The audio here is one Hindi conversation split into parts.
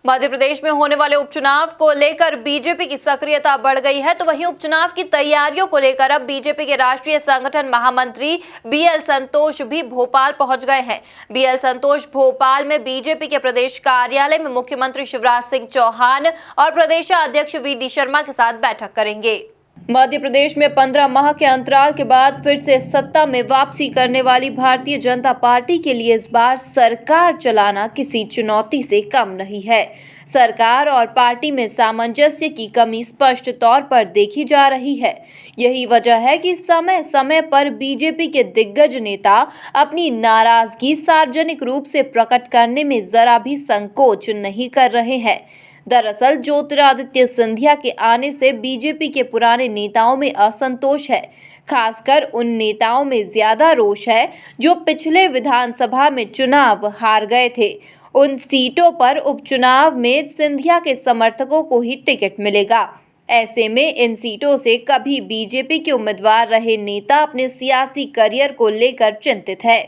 मध्य प्रदेश में होने वाले उपचुनाव को लेकर बीजेपी की सक्रियता बढ़ गई है, तो वहीं उपचुनाव की तैयारियों को लेकर अब बीजेपी के राष्ट्रीय संगठन महामंत्री बीएल संतोष भी भोपाल पहुंच गए हैं। बीएल संतोष भोपाल में बीजेपी के प्रदेश कार्यालय में मुख्यमंत्री शिवराज सिंह चौहान और प्रदेशाध्यक्ष वी.डी. शर्मा के साथ बैठक करेंगे। मध्य प्रदेश में 15 माह के अंतराल के बाद फिर से सत्ता में वापसी करने वाली भारतीय जनता पार्टी के लिए इस बार सरकार चलाना किसी चुनौती से कम नहीं है। सरकार और पार्टी में सामंजस्य की कमी स्पष्ट तौर पर देखी जा रही है। यही वजह है कि समय समय पर बीजेपी के दिग्गज नेता अपनी नाराजगी सार्वजनिक रूप से प्रकट करने में जरा भी संकोच नहीं कर रहे हैं। दरअसल ज्योतिरादित्य सिंधिया के आने से बीजेपी के पुराने नेताओं में असंतोष है। खासकर उन नेताओं में ज्यादा रोष है जो पिछले विधानसभा में चुनाव हार गए थे। उन सीटों पर उपचुनाव में सिंधिया के समर्थकों को ही टिकट मिलेगा। ऐसे में इन सीटों से कभी बीजेपी के उम्मीदवार रहे नेता अपने सियासी करियर को लेकर चिंतित है।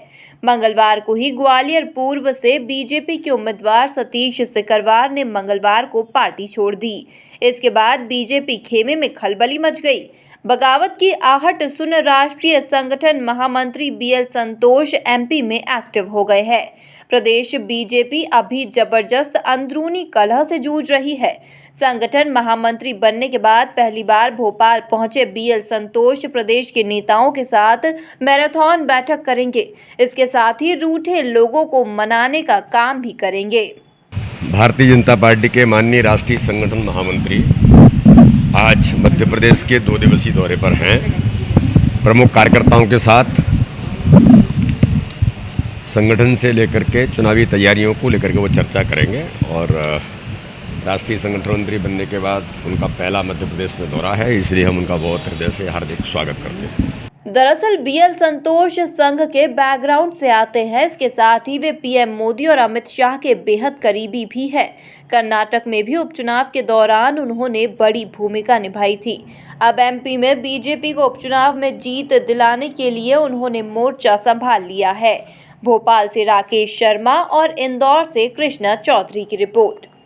मंगलवार को ही ग्वालियर पूर्व से बीजेपी के उम्मीदवार सतीश सिकरवार ने मंगलवार को पार्टी छोड़ दी। इसके बाद बीजेपी खेमे में खलबली मच गई। बगावत की आहट सुन राष्ट्रीय संगठन महामंत्री बीएल संतोष एमपी में एक्टिव हो गए हैं। प्रदेश बीजेपी अभी जबरदस्त अंदरूनी कलह से जूझ रही है। संगठन महामंत्री बनने के बाद पहली बार भोपाल पहुंचे बीएल संतोष प्रदेश के नेताओं के साथ मैराथन बैठक करेंगे। इसके साथ ही रूठे लोगों को मनाने का काम भी करेंगे। भारतीय जनता पार्टी के माननीय राष्ट्रीय संगठन महामंत्री आज मध्य प्रदेश के 2 दिवसीय दौरे पर हैं। प्रमुख कार्यकर्ताओं के साथ संगठन से लेकर के चुनावी तैयारियों को लेकर के वो चर्चा करेंगे और राष्ट्रीय संगठन मंत्री बनने के बाद उनका पहला मध्य प्रदेश में दौरा है, इसलिए हम उनका बहुत हृदय से हार्दिक स्वागत करते हैं। दरअसल बीएल संतोष संघ के बैकग्राउंड से आते हैं। इसके साथ ही वे पीएम मोदी और अमित शाह के बेहद करीबी भी हैं। कर्नाटक में भी उपचुनाव के दौरान उन्होंने बड़ी भूमिका निभाई थी। अब एमपी में बीजेपी को उपचुनाव में जीत दिलाने के लिए उन्होंने मोर्चा संभाल लिया है। भोपाल से राकेश शर्मा और इंदौर से कृष्णा चौधरी की रिपोर्ट।